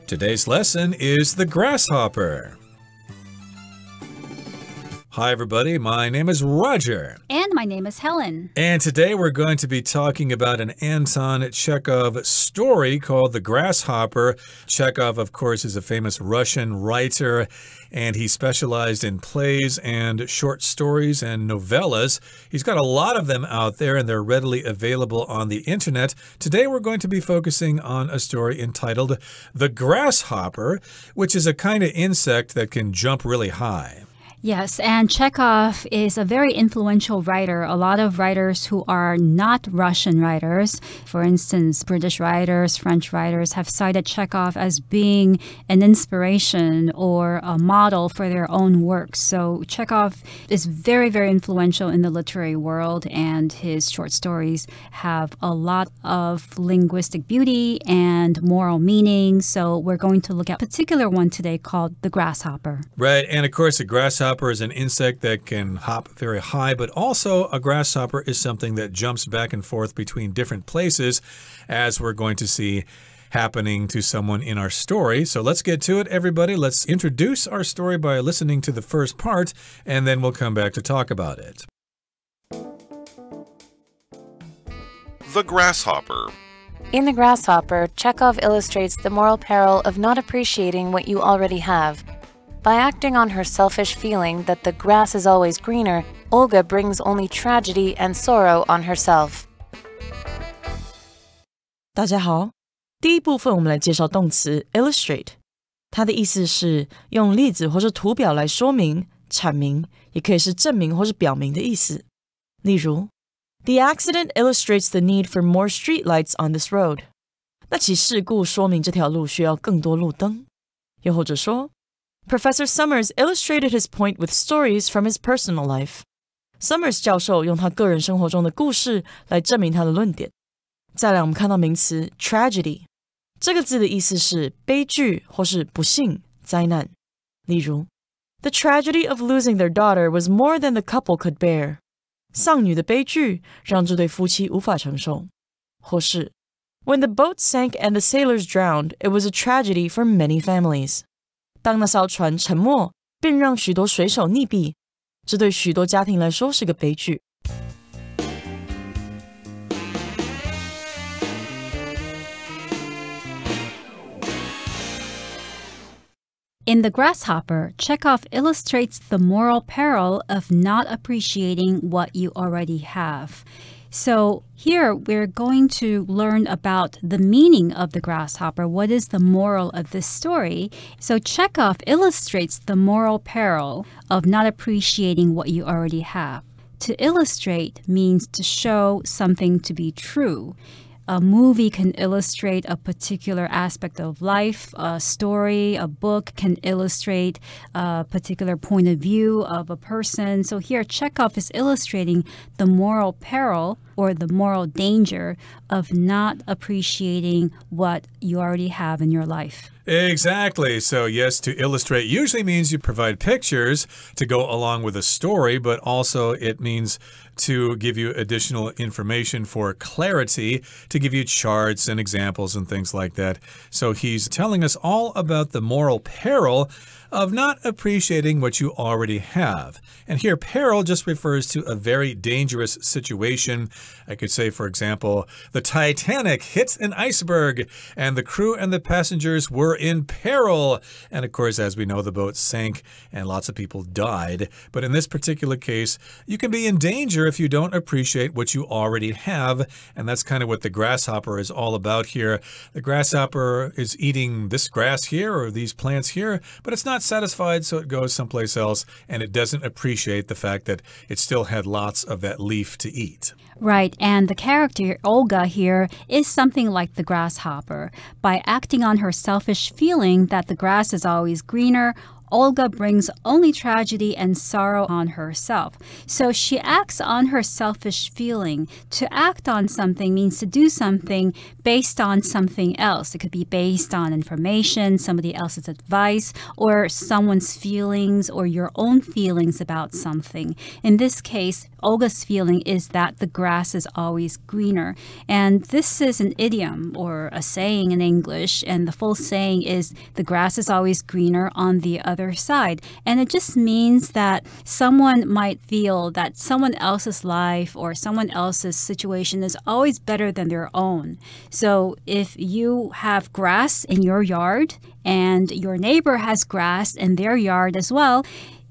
Today's lesson is the grasshopper. Hi, everybody. My name is Roger. And my name is Helen. And today we're going to be talking about an Anton Chekhov story called The Grasshopper. Chekhov, of course, is a famous Russian writer, and he specialized in plays and short stories and novellas. He's got a lot of them out there, and they're readily available on the internet. Today we're going to be focusing on a story entitled The Grasshopper, which is a kind of insect that can jump really high. Yes, and Chekhov is a very influential writer. A lot of writers who are not Russian writers, for instance, British writers, French writers, have cited Chekhov as being an inspiration or a model for their own works. So Chekhov is very, very influential in the literary world, and his short stories have a lot of linguistic beauty and moral meaning. So we're going to look at a particular one today called The Grasshopper. Right, and of course, the grasshopper is an insect that can hop very high, but also a grasshopper is something that jumps back and forth between different places, as we're going to see happening to someone in our story. So let's get to it, everybody. Let's introduce our story by listening to the first part, and then we'll come back to talk about it. The Grasshopper. In The Grasshopper, Chekhov illustrates the moral peril of not appreciating what you already have. By acting on her selfish feeling that the grass is always greener, Olga brings only tragedy and sorrow on herself. 大家好，第一部分我们来介绍动词 illustrate， 它的意思是用例子或是图表来说明、阐明，也可以是证明或是表明的意思。例如 The accident illustrates the need for more streetlights on this road. 那起事故说明这条路需要更多路灯。又或者说Professor Summers illustrated his point with stories from his personal life. Summers 教授用他个人生活中的故事来证明他的论点。再来，我们看到名词 tragedy， 这个字的意思是悲剧或是不幸、灾难。例如 The tragedy of losing their daughter was more than the couple could bear. 丧女的悲剧让这对夫妻无法承受。或是 When the boat sank and the sailors drowned, it was a tragedy for many families. 当那艘船沉没，便让许多水手溺毙，这对许多家庭来说是个悲剧。In The Grasshopper, Chekhov illustrates the moral peril of not appreciating what you already have. So here we're going to learn about the meaning of the grasshopper. What is the moral of this story? So Chekhov illustrates the moral peril of not appreciating what you already have. To illustrate means to show something to be true. A movie can illustrate a particular aspect of life. A story, a book can illustrate a particular point of view of a person. So here, Chekhov is illustrating the moral peril or the moral danger of not appreciating what you already have in your life. Exactly. So yes, to illustrate usually means you provide pictures to go along with a story, but also it means to give you additional information for clarity, to give you charts and examples and things like that. So he's telling us all about the moral peril of not appreciating what you already have. And here, peril just refers to a very dangerous situation. I could say, for example, the Titanic hit an iceberg, and the crew and the passengers were in peril. And of course, as we know, the boat sank and lots of people died. But in this particular case, you can be in danger if you don't appreciate what you already have. And that's kind of what the grasshopper is all about here. The grasshopper is eating this grass here or these plants here, but it's not satisfied, so it goes someplace else, and it doesn't appreciate the fact that it still had lots of that leaf to eat. Right, and the character Olga here is something like the grasshopper. By acting on her selfish feeling that the grass is always greener, Olga brings only tragedy and sorrow on herself. So she acts on her selfish feeling. To act on something means to do something based on something else. It could be based on information, somebody else's advice, or someone's feelings or your own feelings about something. In this case, Olga's feeling is that the grass is always greener. And this is an idiom or a saying in English, and the full saying is the grass is always greener on the other side. And it just means that someone might feel that someone else's life or someone else's situation is always better than their own. So if you have grass in your yard and your neighbor has grass in their yard as well,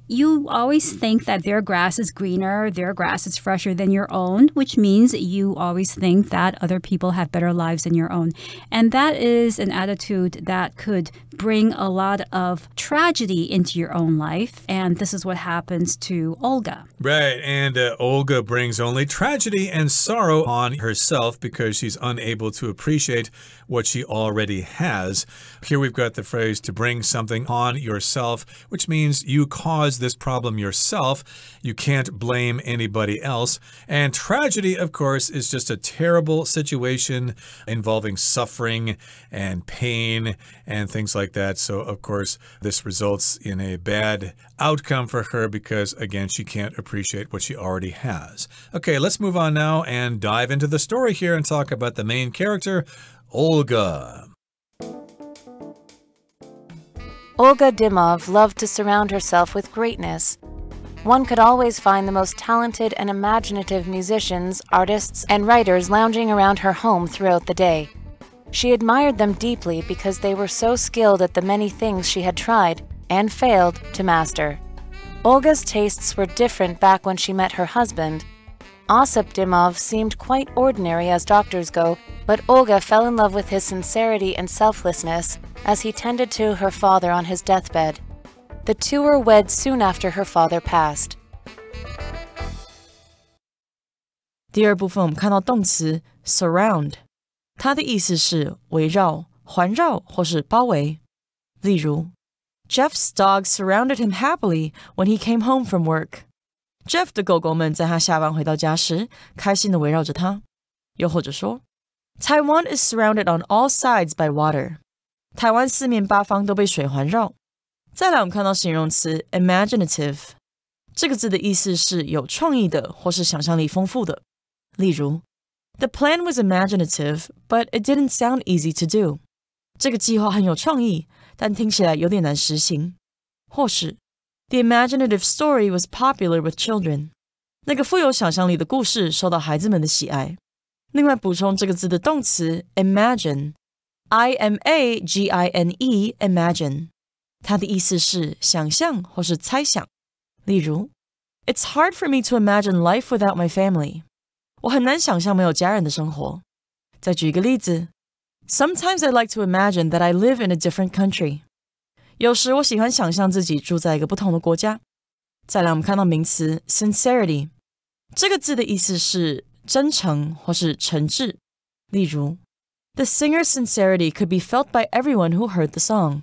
you always think that their grass is greener, their grass is fresher than your own, which means you always think that other people have better lives than your own. And that is an attitude that could bring a lot of tragedy into your own life. And this is what happens to Olga. Right, and Olga brings only tragedy and sorrow on herself because she's unable to appreciate what she already has. Here we've got the phrase to bring something on yourself, which means you caused this problem yourself. You can't blame anybody else. And tragedy, of course, is just a terrible situation involving suffering and pain and things like that. So, of course, this results in a bad outcome for her because, again, she can't appreciate what she already has. Okay, let's move on now and dive into the story here and talk about the main character, Olga. Olga Dimov loved to surround herself with greatness. One could always find the most talented and imaginative musicians, artists, and writers lounging around her home throughout the day. She admired them deeply because they were so skilled at the many things she had tried and failed to master. Olga's tastes were different back when she met her husband. Osip Dimov seemed quite ordinary as doctors go, but Olga fell in love with his sincerity and selflessness as he tended to her father on his deathbed. The two were wed soon after her father passed. 第二部分我们看到动词 surround， 它的意思是围绕、环绕或是包围。例如 Jeff's dog surrounded him happily when he came home from work. Jeff 的狗狗们在他下班回到家时，开心地围绕着他。又或者说 Taiwan is surrounded on all sides by water. 台湾四面八方都被水环绕。再来我们看到形容词 imaginative， 这个字的意思是有创意的或是想象力丰富的。例如 The plan was imaginative, but it didn't sound easy to do. 这个计划很有创意，但听起来有点难实行。或是The imaginative story was popular with children. 那个富有想象力的故事受到孩子们的喜爱。另外补充这个字的动词 imagine, I-M-A-G-I-N-E, imagine. 它的意思是想象或是猜想。例如 It's hard for me to imagine life without my family. 我很难想象没有家人的生活。再举一个例子 Sometimes I like to imagine that I live in a different country. 有时我喜欢想象自己住在一个不同的国家。再来我们看到名词 sincerity， 这个字的意思是真诚或是诚挚。例如 The singer's sincerity could be felt by everyone who heard the song.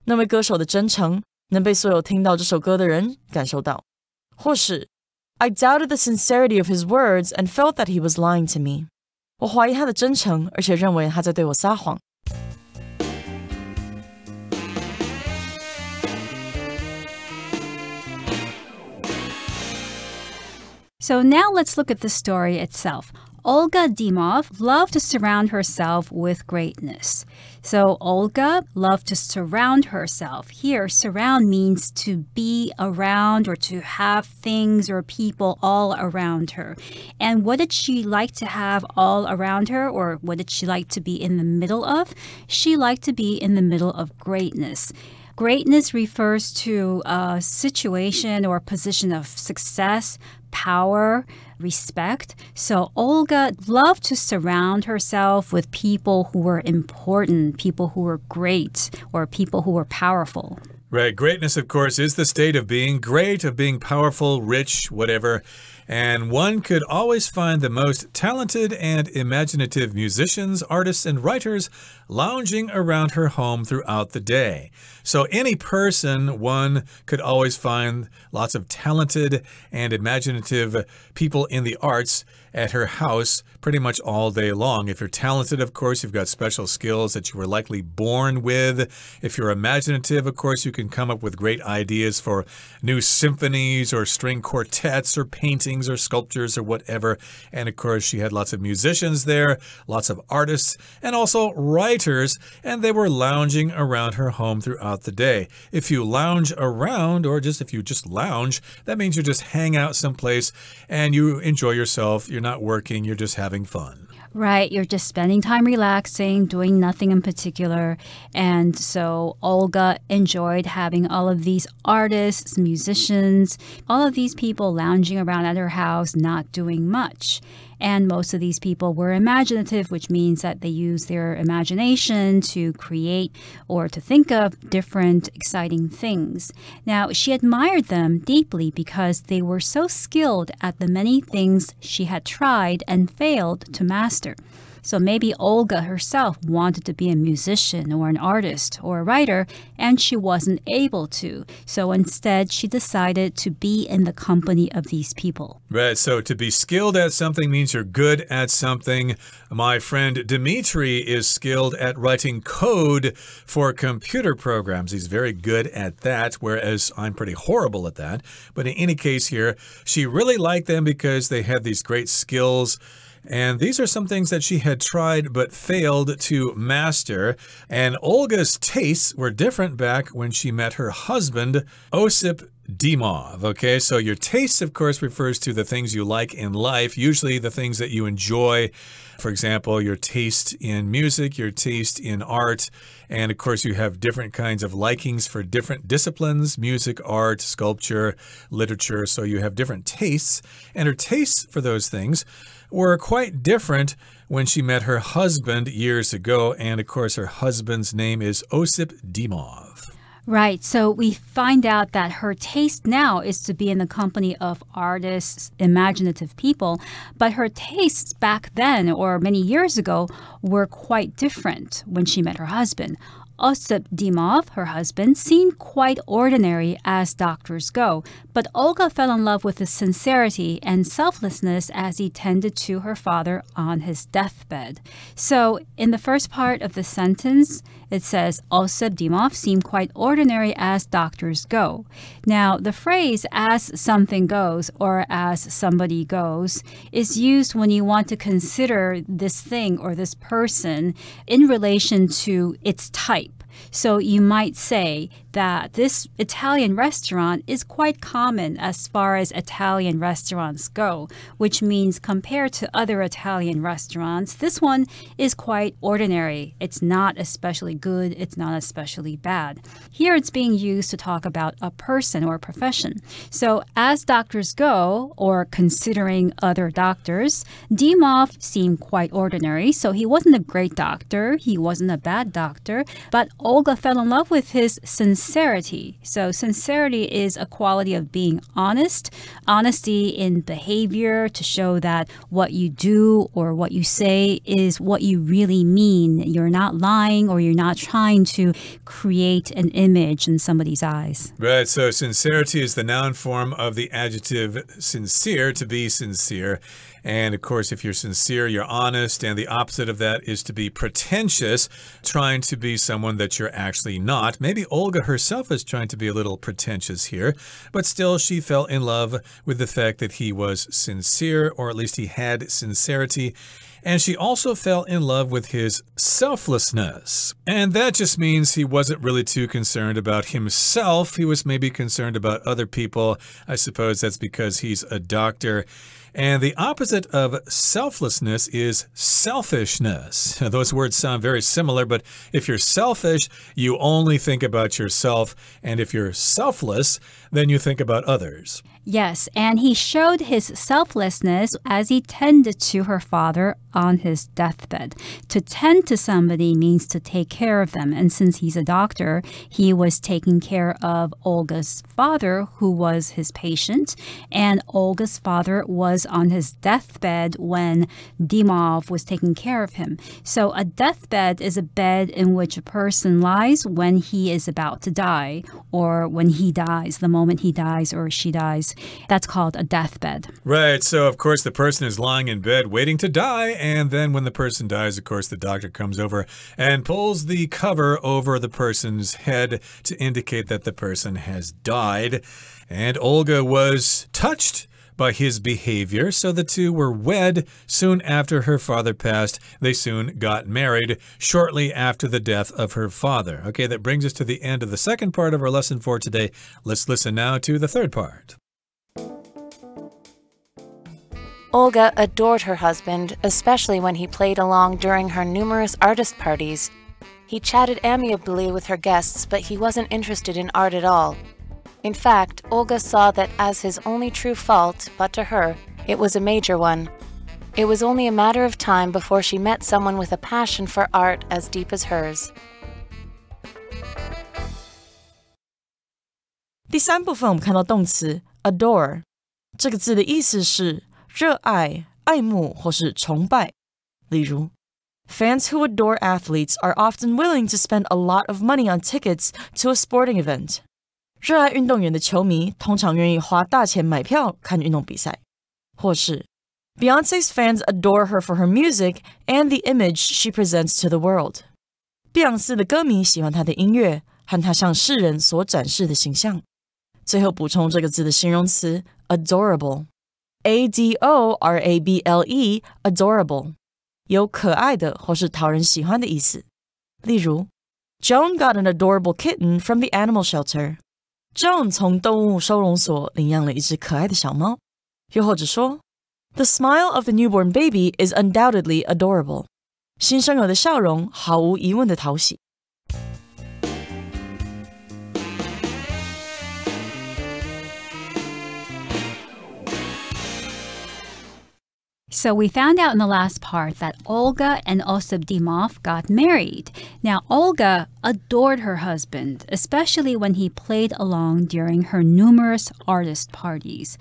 那位歌手的真诚能被所有听到这首歌的人感受到。或是 I doubted the sincerity of his words and felt that he was lying to me. 我怀疑他的真诚，而且认为他在对我撒谎。So now let's look at the story itself. Olga Dimov loved to surround herself with greatness. So Olga loved to surround herself. Here, surround means to be around or to have things or people all around her. And what did she like to have all around her, or what did she like to be in the middle of? She liked to be in the middle of greatness. Greatness refers to a situation or position of success, power, respect. So Olga loved to surround herself with people who were important, people who were great, or people who were powerful. Right. Greatness, of course, is the state of being great, of being powerful, rich, whatever. And one could always find the most talented and imaginative musicians, artists, and writers lounging around her home throughout the day. So any person, one could always find lots of talented and imaginative people in the arts at her house pretty much all day long. If you're talented, of course, you've got special skills that you were likely born with. If you're imaginative, of course, you can come up with great ideas for new symphonies or string quartets or paintings or sculptures or whatever. And of course, she had lots of musicians there, lots of artists, and also writers, and they were lounging around her home throughout the day. If you lounge around, or just if you just lounge, that means you just hang out someplace and you enjoy yourself. You're not working, you're just having fun. Right, you're just spending time relaxing, doing nothing in particular. And so Olga enjoyed having all of these artists, musicians, all of these people lounging around at her house, not doing much. And most of these people were imaginative, which means that they use their imagination to create or to think of different exciting things. Now, she admired them deeply because they were so skilled at the many things she had tried and failed to master. So maybe Olga herself wanted to be a musician or an artist or a writer, and she wasn't able to. So instead, she decided to be in the company of these people. Right, so to be skilled at something means you're good at something. My friend Dimitri is skilled at writing code for computer programs. He's very good at that, whereas I'm pretty horrible at that. But in any case here, she really liked them because they had these great skills. And these are some things that she had tried but failed to master. And Olga's tastes were different back when she met her husband, Osip Dimov. Okay, so your tastes, of course, refers to the things you like in life, usually the things that you enjoy. For example, your taste in music, your taste in art, and of course you have different kinds of likings for different disciplines, music, art, sculpture, literature, so you have different tastes. And her tastes for those things were quite different when she met her husband years ago, and of course her husband's name is Osip Dimov. Right, so we find out that her taste now is to be in the company of artists, imaginative people, but her tastes back then or many years ago were quite different when she met her husband. Osip Dimov, her husband, seemed quite ordinary as doctors go, but Olga fell in love with his sincerity and selflessness as he tended to her father on his deathbed. So in the first part of the sentence, it says, Osip Dimov seemed quite ordinary as doctors go. Now, the phrase as something goes or as somebody goes is used when you want to consider this thing or this person in relation to its type. So you might say that this Italian restaurant is quite common as far as Italian restaurants go, which means compared to other Italian restaurants, this one is quite ordinary. It's not especially good. It's not especially bad. Here it's being used to talk about a person or a profession. So as doctors go, or considering other doctors, Dimov seemed quite ordinary. So he wasn't a great doctor. He wasn't a bad doctor, but Olga fell in love with his sincerity. So sincerity is a quality of being honest, honesty in behavior to show that what you do or what you say is what you really mean. You're not lying or you're not trying to create an image in somebody's eyes. Right, so sincerity is the noun form of the adjective sincere, to be sincere. And of course, if you're sincere, you're honest, and the opposite of that is to be pretentious, trying to be someone that you're actually not. Maybe Olga herself is trying to be a little pretentious here, but still she fell in love with the fact that he was sincere, or at least he had sincerity. And she also fell in love with his selflessness. And that just means he wasn't really too concerned about himself. He was maybe concerned about other people. I suppose that's because he's a doctor. And the opposite of selflessness is selfishness. Those words sound very similar, but if you're selfish, you only think about yourself. And if you're selfless, then you think about others. Yes, and he showed his selflessness as he tended to her father on his deathbed. To tend to somebody means to take care of them. And since he's a doctor, he was taking care of Olga's father, who was his patient. And Olga's father was on his deathbed when Dimov was taking care of him. So a deathbed is a bed in which a person lies when he is about to die, or when he dies, the moment he dies or she dies. That's called a deathbed. Right. So, of course, the person is lying in bed waiting to die. And then when the person dies, of course, the doctor comes over and pulls the cover over the person's head to indicate that the person has died. And Olga was touched by his behavior, so the two were wed soon after her father passed. They soon got married shortly after the death of her father. Okay, that brings us to the end of the second part of our lesson for today. Let's listen now to the third part. Olga adored her husband, especially when he played along during her numerous artist parties. He chatted amiably with her guests, but he wasn't interested in art at all. In fact, Olga saw that as his only true fault, but to her, it was a major one. It was only a matter of time before she met someone with a passion for art as deep as hers. 第三部分我们看到动词 adore， 这个字的意思是热爱、爱慕或是崇拜。例如 Fans who adore athletes are often willing to spend a lot of money on tickets to a sporting event. 热爱运动员的球迷通常愿意花大钱买票看运动比赛。或是 Beyoncé's fans adore her for her music and the image she presents to the world. 碧昂斯的歌迷喜欢她的音乐和她向世人所展示的形象。最后补充这个字的形容词 adorable。A-D-O-R-A-B-L-E, adorable, 有可爱的或是讨人喜欢的意思。例如 Joan got an adorable kitten from the animal shelter. Joan 从动物收容所领养了一只可爱的小猫。又或者说 The smile of the newborn baby is undoubtedly adorable. 新生儿的笑容毫无疑问的讨喜。So we found out in the last part that Olga and Osip Dimov got married. Now, Olga adored her husband, especially when he played along during her numerous artist parties.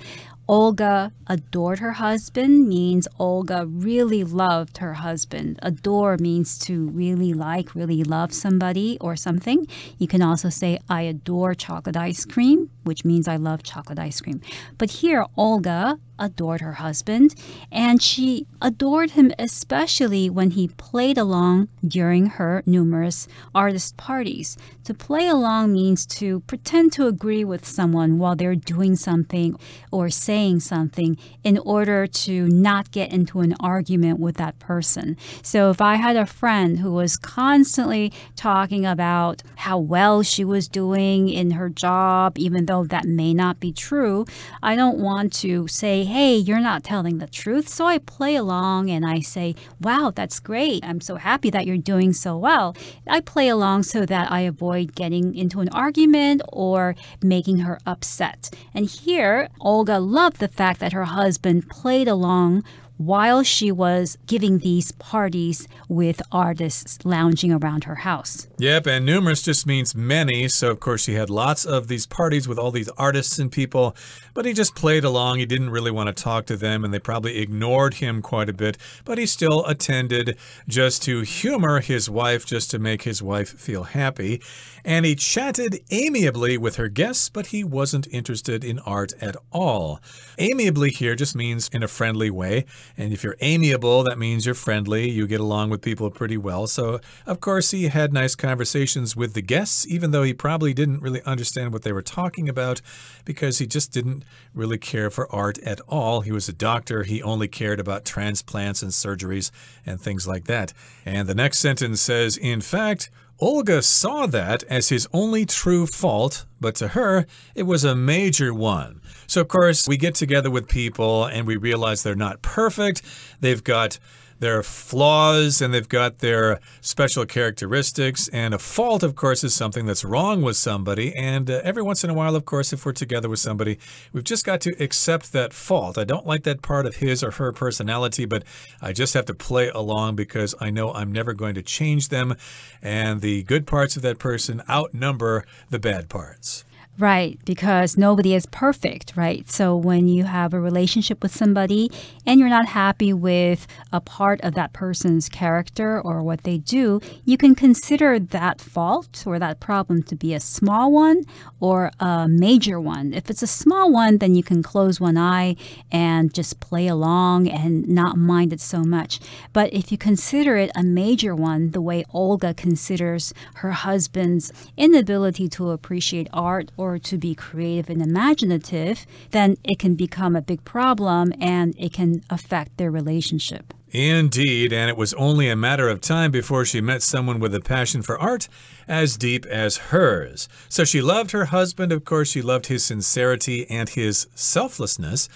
Olga adored her husband means Olga really loved her husband. Adore means to really like, really love somebody or something. You can also say, I adore chocolate ice cream, which means I love chocolate ice cream. But here, Olga adored her husband, and she adored him especially when he played along during her numerous artist parties. To play along means to pretend to agree with someone while they're doing something or saying something in order to not get into an argument with that person. So if I had a friend who was constantly talking about how well she was doing in her job, even though that may not be true, I don't want to say, hey, you're not telling the truth. So I play along and I say, wow, that's great. I'm so happy that you're doing so well. I play along so that I avoid getting into an argument or making her upset. And here, Olga loved the fact that her husband played along while she was giving these parties with artists lounging around her house. Yep, and numerous just means many. So, of course, she had lots of these parties with all these artists and people, but he just played along. He didn't really want to talk to them, and they probably ignored him quite a bit, but he still attended just to humor his wife, just to make his wife feel happy. And he chatted amiably with her guests, but he wasn't interested in art at all. Amiably here just means in a friendly way. And if you're amiable, that means you're friendly. You get along with people pretty well. So, of course, he had nice conversations with the guests, even though he probably didn't really understand what they were talking about because he just didn't really care for art at all. He was a doctor. He only cared about transplants and surgeries and things like that. And the next sentence says, in fact, Olga saw that as his only true fault, but to her, it was a major one. So, of course, we get together with people and we realize they're not perfect. They've got their flaws and they've got their special characteristics. And a fault, of course, is something that's wrong with somebody. And every once in a while, of course, if we're together with somebody, we've just got to accept that fault. I don't like that part of his or her personality, but I just have to play along because I know I'm never going to change them. And the good parts of that person outnumber the bad parts. Right, because nobody is perfect, right? So when you have a relationship with somebody and you're not happy with a part of that person's character or what they do, you can consider that fault or that problem to be a small one or a major one. If it's a small one, then you can close one eye and just play along and not mind it so much. But if you consider it a major one, the way Olga considers her husband's inability to appreciate art or to be creative and imaginative, then it can become a big problem and it can affect their relationship. Indeed, and it was only a matter of time before she met someone with a passion for art as deep as hers. So she loved her husband, of course, she loved his sincerity and his selflessness,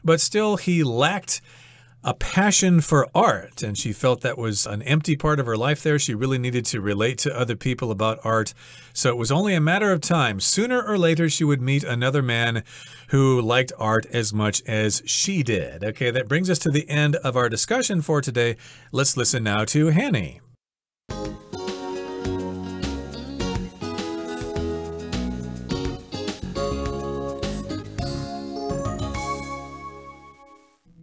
but still he lacked a passion for art, and she felt that was an empty part of her life there. She really needed to relate to other people about art. So it was only a matter of time. Sooner or later, she would meet another man who liked art as much as she did. Okay, that brings us to the end of our discussion for today. Let's listen now to Hanny.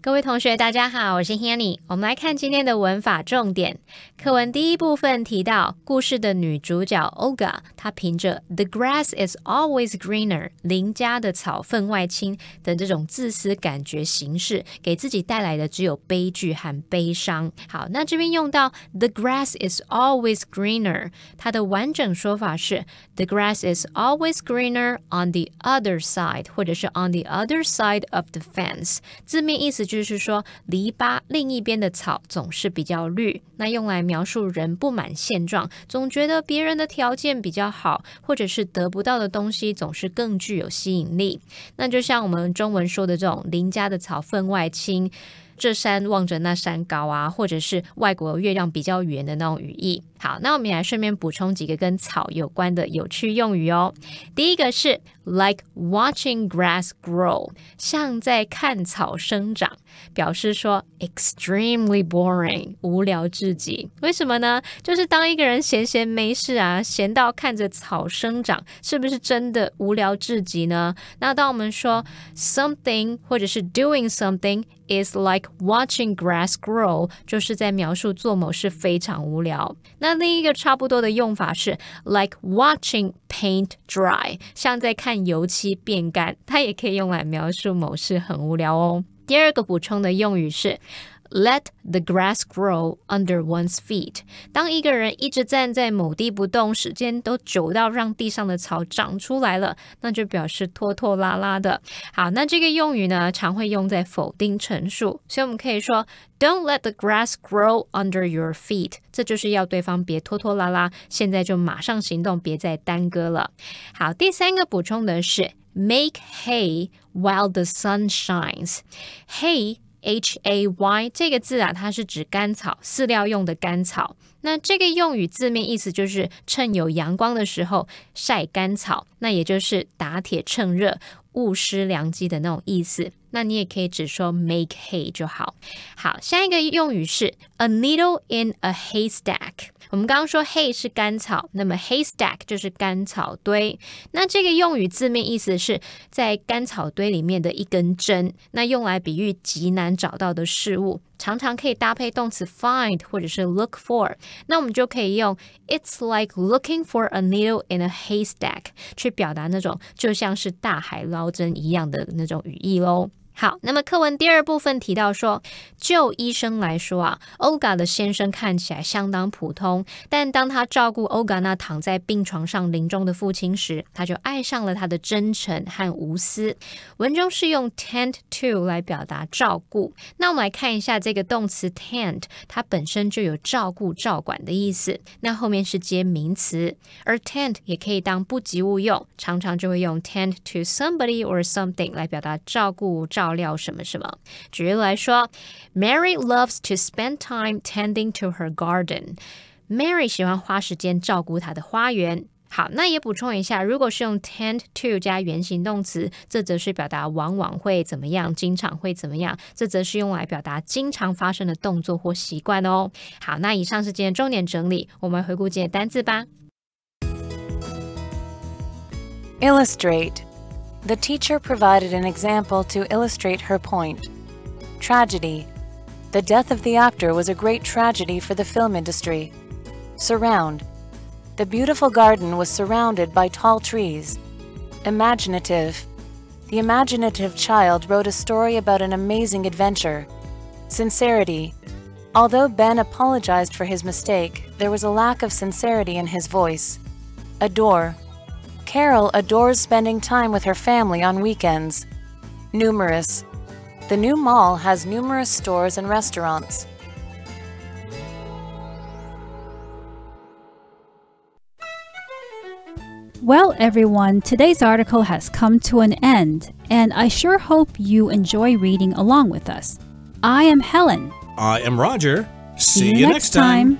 各位同学大家好，我是 Hanny。 我们来看今天的文法重点。课文第一部分提到故事的女主角 Olga， 她凭着 The grass is always greener， 邻家的草分外青的这种自私感觉形式，给自己带来的只有悲剧和悲伤。好，那这边用到 The grass is always greener， 它的完整说法是 The grass is always greener on the other side， 或者是 on the other side of the fence。 字面意思就是说篱笆另一边的草总是比较绿，那用来描述人不满现状，总觉得别人的条件比较好，或者是得不到的东西总是更具有吸引力。那就像我们中文说的这种邻家的草分外青，这山望着那山高啊，或者是外国月亮比较圆的那种语义。好，那我们也来顺便补充几个跟草有关的有趣用语哦。第一个是 like watching grass grow， 像在看草生长，表示说 extremely boring， 无聊至极。为什么呢？就是当一个人闲闲没事啊，闲到看着草生长，是不是真的无聊至极呢？那当我们说 something 或者是 doing something is like watching grass grow， 就是在描述做某事非常无聊。那另一个差不多的用法是 like watching paint dry， 像在看油漆变干，它也可以用来描述某事很无聊哦。第二个补充的用语是Let the grass grow under one's feet。 当一个人一直站在某地不动，时间都久到让地上的草长出来了，那就表示拖拖拉拉的。好，那这个用语呢，常会用在否定陈述，所以我们可以说 Don't let the grass grow under your feet， 这就是要对方别拖拖拉拉，现在就马上行动，别再耽搁了。好，第三个补充的是 Make hay while the sun shines。 Hay Hay 这个字啊，它是指干草，饲料用的干草。那这个用语字面意思就是趁有阳光的时候晒干草，那也就是打铁趁热，勿失良机的那种意思。那你也可以只说 make hay 就好。好，下一个用语是 a needle in a haystack。 我们刚刚说 hay 是干草，那么 haystack 就是干草堆。那这个用语字面意思是在干草堆里面的一根针，那用来比喻极难找到的事物，常常可以搭配动词 find 或者是 look for。 那我们就可以用 It's like looking for a needle in a haystack 去表达那种就像是大海捞针一样的那种语义咯。好，那么课文第二部分提到说，就医生来说啊 Olga 的先生看起来相当普通，但当他照顾 Olga 那躺在病床上临终的父亲时，他就爱上了他的真诚和无私。文中是用 tend to 来表达照顾。那我们来看一下这个动词 tend， 它本身就有照顾照管的意思，那后面是接名词，而 tend 也可以当不及物用，常常就会用 tend to somebody or something 来表达照顾照照料什么什么。举例来说 Mary loves to spend time tending to her garden. Mary 喜欢花时间照顾她的花园。好，那也补充一下，如果是用 tend to 加原形动词，这则是表达往往会怎么样，经常会怎么样，这则是用来表达经常发生的动作或习惯哦。好，那以上是今天重点整理，我们回顾今天的单字吧。Illustrate. The teacher provided an example to illustrate her point. Tragedy. The death of the actor was a great tragedy for the film industry. Surround. The beautiful garden was surrounded by tall trees. Imaginative. The imaginative child wrote a story about an amazing adventure. Sincerity. Although Ben apologized for his mistake, there was a lack of sincerity in his voice. Adore. Carol adores spending time with her family on weekends. Numerous. The new mall has numerous stores and restaurants. Well, everyone, today's article has come to an end, and I sure hope you enjoy reading along with us. I am Helen. I am Roger. See you next time.